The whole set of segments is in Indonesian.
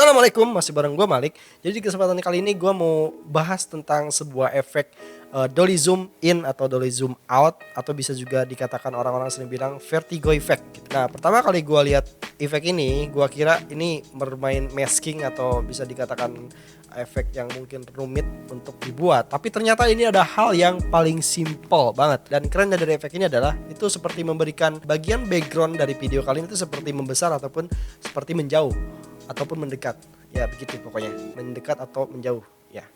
Assalamualaikum, masih bareng gue Malik. Jadi di kesempatan kali ini gue mau bahas tentang sebuah efek dolly zoom in atau dolly zoom out, atau bisa juga dikatakan orang-orang sering bilang vertigo effect gitu. Nah, pertama kali gue lihat efek ini, gue kira ini bermain masking atau bisa dikatakan efek yang mungkin rumit untuk dibuat. Tapi ternyata ini ada hal yang paling simple banget. Dan kerennya dari efek ini adalah itu seperti memberikan bagian background dari video kalian itu seperti membesar ataupun seperti menjauh ataupun mendekat, ya begitu pokoknya, mendekat atau menjauh, ya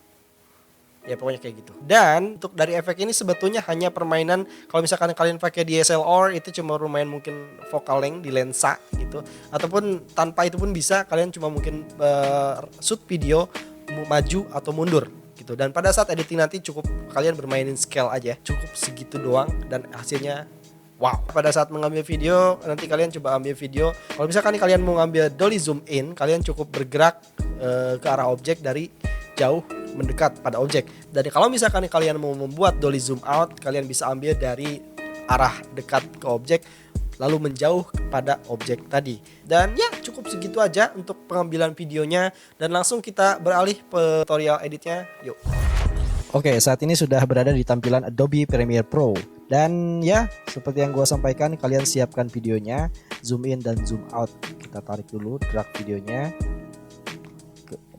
pokoknya kayak gitu. Dan untuk dari efek ini sebetulnya hanya permainan, kalau misalkan kalian pakai DSLR itu cuma lumayan mungkin focal length di lensa gitu, ataupun tanpa itu pun bisa, kalian cuma mungkin shoot video maju atau mundur gitu. Dan pada saat editing nanti cukup kalian bermainin scale aja, cukup segitu doang dan hasilnya wow. Pada saat mengambil video, nanti kalian coba ambil video. Kalau misalkan kalian mau ngambil dolly zoom in, kalian cukup bergerak ke arah objek dari jauh mendekat pada objek. Dan kalau misalkan kalian mau membuat dolly zoom out, kalian bisa ambil dari arah dekat ke objek lalu menjauh pada objek tadi. Dan ya cukup segitu aja untuk pengambilan videonya, dan langsung kita beralih ke tutorial editnya. Yuk. Oke, saat ini sudah berada di tampilan Adobe Premiere Pro. Dan ya, seperti yang gue sampaikan, kalian siapkan videonya, zoom in dan zoom out. Kita tarik dulu, drag videonya,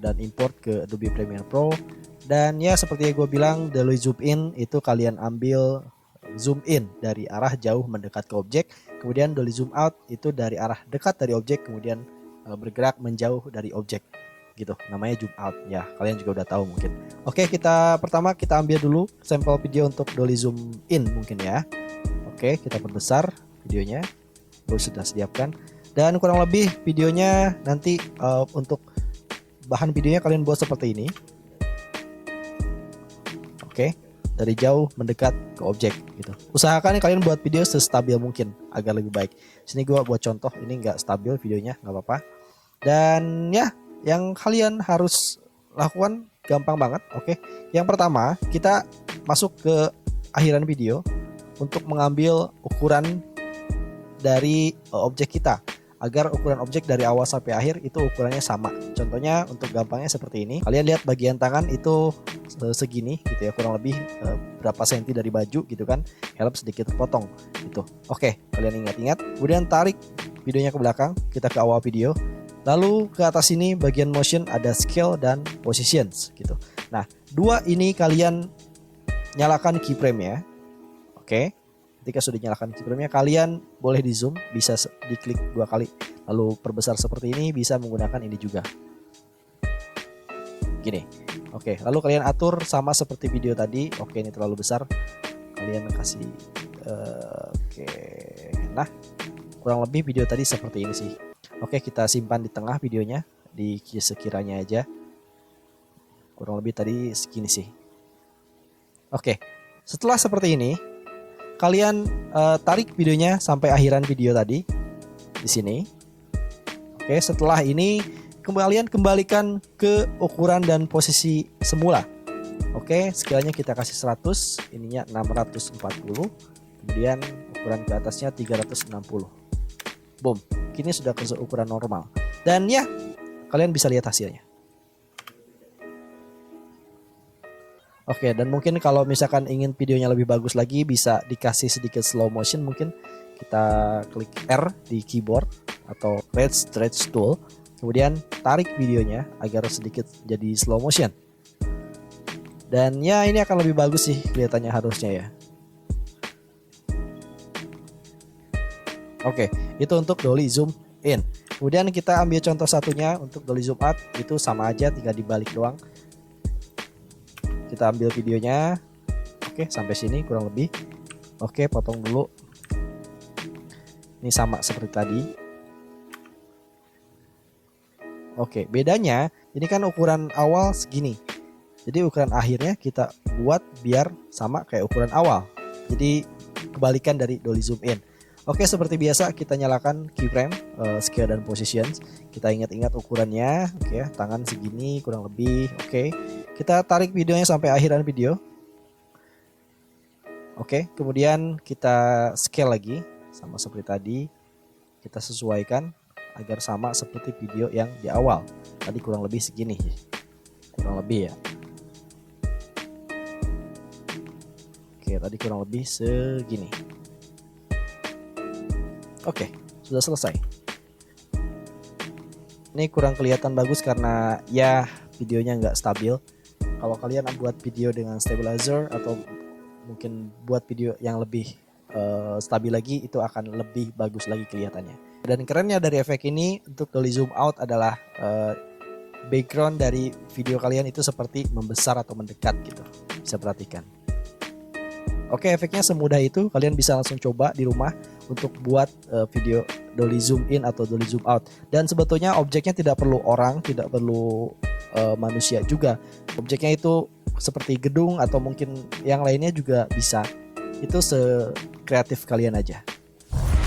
dan import ke Adobe Premiere Pro. Dan ya, seperti yang gue bilang, dari zoom in itu kalian ambil zoom in dari arah jauh mendekat ke objek. Kemudian dolly zoom out itu dari arah dekat dari objek, kemudian bergerak menjauh dari objek. Gitu, namanya zoom out ya, kalian juga udah tahu mungkin. Oke, pertama kita ambil dulu sampel video untuk dolly zoom in mungkin ya. Oke, kita perbesar videonya, sudah siapkan, dan kurang lebih videonya nanti untuk bahan videonya kalian buat seperti ini. Oke, dari jauh mendekat ke objek gitu. Usahakan kalian buat video sestabil mungkin agar lebih baik. Sini gua buat contoh, ini nggak stabil videonya, nggak apa-apa. Dan ya, yang kalian harus lakukan gampang banget. Oke, yang pertama kita masuk ke akhiran video untuk mengambil ukuran dari objek kita, agar ukuran objek dari awal sampai akhir itu ukurannya sama. Contohnya untuk gampangnya seperti ini, kalian lihat bagian tangan itu segini gitu ya, kurang lebih berapa senti dari baju gitu kan, helm sedikit potong gitu. Oke, kalian ingat-ingat, kemudian tarik videonya ke belakang, kita ke awal video. Lalu ke atas ini bagian motion ada scale dan positions gitu. Nah, dua ini kalian nyalakan keyframe ya. Oke. Ketika sudah nyalakan keyframe nya, kalian boleh di zoom, bisa diklik 2 kali. Lalu perbesar seperti ini, bisa menggunakan ini juga. Gini. Oke, lalu kalian atur sama seperti video tadi. Oke, ini terlalu besar. Kalian kasih oke. Nah, kurang lebih video tadi seperti ini sih. Oke, kita simpan di tengah videonya, di sekiranya aja. Kurang lebih tadi segini sih. Oke, setelah seperti ini, kalian tarik videonya sampai akhiran video tadi di sini. Oke, setelah ini kalian kembalikan ke ukuran dan posisi semula. Oke, sekiranya kita kasih 100, ininya 640, kemudian ukuran ke atasnya 360. Boom, kini sudah ke ukuran normal. Dan ya, kalian bisa lihat hasilnya. Oke, dan mungkin kalau misalkan ingin videonya lebih bagus lagi, bisa dikasih sedikit slow motion. Mungkin kita klik R di keyboard atau red stretch tool, kemudian tarik videonya agar sedikit jadi slow motion. Dan ya, ini akan lebih bagus sih kelihatannya harusnya ya. Oke, itu untuk dolly zoom in. Kemudian kita ambil contoh satunya untuk dolly zoom out, itu sama aja, tinggal dibalik doang. Kita ambil videonya. Oke, sampai sini kurang lebih. Oke, potong dulu. Ini sama seperti tadi. Oke, bedanya ini kan ukuran awal segini. Jadi ukuran akhirnya kita buat biar sama kayak ukuran awal. Jadi kebalikan dari dolly zoom in. Oke, seperti biasa kita nyalakan keyframe, scale dan positions. Kita ingat-ingat ukurannya. Oke, tangan segini kurang lebih. Oke, kita tarik videonya sampai akhiran video. Oke, kemudian kita scale lagi sama seperti tadi. Kita sesuaikan agar sama seperti video yang di awal. Tadi kurang lebih segini, kurang lebih ya. Oke, tadi kurang lebih segini. Oke, sudah selesai. Ini kurang kelihatan bagus karena ya videonya nggak stabil. Kalau kalian buat video dengan stabilizer atau mungkin buat video yang lebih stabil lagi, itu akan lebih bagus lagi kelihatannya. Dan kerennya dari efek ini untuk dolly zoom out adalah background dari video kalian itu seperti membesar atau mendekat gitu. Bisa perhatikan. Oke, efeknya semudah itu. Kalian bisa langsung coba di rumah untuk buat video dolly zoom in atau dolly zoom out. Dan sebetulnya objeknya tidak perlu orang, tidak perlu manusia juga. Objeknya itu seperti gedung atau mungkin yang lainnya juga bisa. Itu sekreatif kalian aja.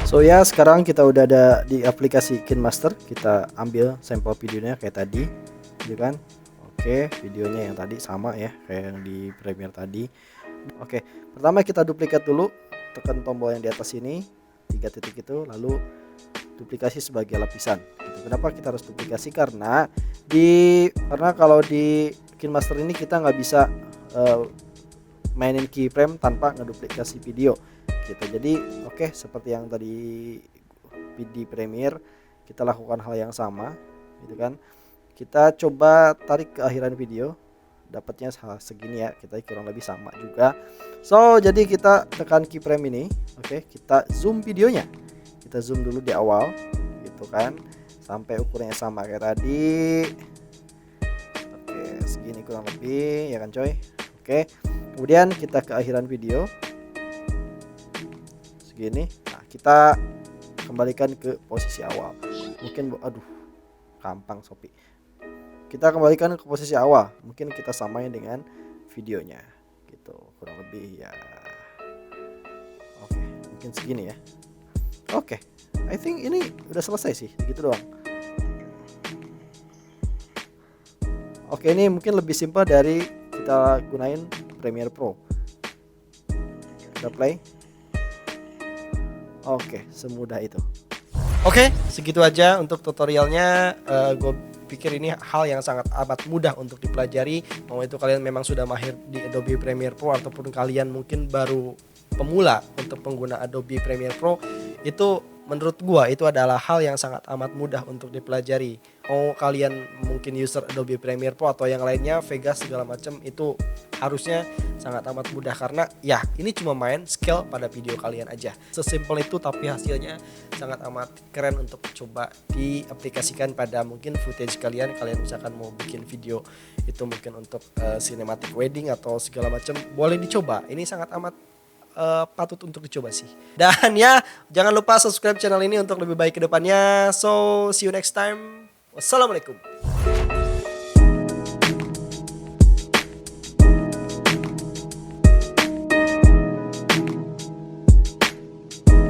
So ya, sekarang kita udah ada di aplikasi KineMaster. Kita ambil sampel videonya kayak tadi, gitu kan? Oke, videonya yang tadi sama ya kayak yang di Premiere tadi. Oke, pertama kita duplikat dulu, tekan tombol yang di atas ini, 3 titik itu, lalu duplikasi sebagai lapisan. Gitu. Kenapa kita harus duplikasi? Karena kalau di KineMaster ini kita nggak bisa mainin keyframe tanpa ngeduplikasi video gitu. Jadi oke, seperti yang tadi di Premiere kita lakukan hal yang sama gitu kan. Kita coba tarik ke akhiran video, dapatnya segini ya, kita kurang lebih sama juga. So jadi kita tekan keyframe ini, oke, kita zoom videonya, kita zoom dulu di awal gitu kan, sampai ukurannya sama kayak tadi. Oke, segini kurang lebih ya kan coy. Oke, kemudian kita ke akhiran video segini. Nah, kita kembalikan ke posisi awal. Mungkin gampang Shopee. Kita kembalikan ke posisi awal. Mungkin kita samain dengan videonya gitu, kurang lebih ya. Oke, mungkin segini ya. Oke, I think ini udah selesai sih, gitu doang. Oke, ini mungkin lebih simpel dari kita gunain Premiere Pro. Kita play. Oke, semudah itu. Oke, segitu aja untuk tutorialnya. Gue pikir ini hal yang sangat amat mudah untuk dipelajari. Mau itu kalian memang sudah mahir di Adobe Premiere Pro ataupun kalian mungkin baru pemula untuk pengguna Adobe Premiere Pro, itu menurut gua itu adalah hal yang sangat amat mudah untuk dipelajari. Mau kalian mungkin user Adobe Premiere Pro atau yang lainnya, Vegas segala macam, itu harusnya sangat amat mudah karena ya ini cuma main scale pada video kalian aja. Sesimpel itu, tapi hasilnya sangat amat keren untuk coba diaplikasikan pada mungkin footage kalian. Kalian misalkan mau bikin video itu mungkin untuk cinematic wedding atau segala macam, boleh dicoba. Ini sangat amat patut untuk dicoba sih. Dan ya, jangan lupa subscribe channel ini untuk lebih baik ke depannya. So, see you next time. Wassalamualaikum.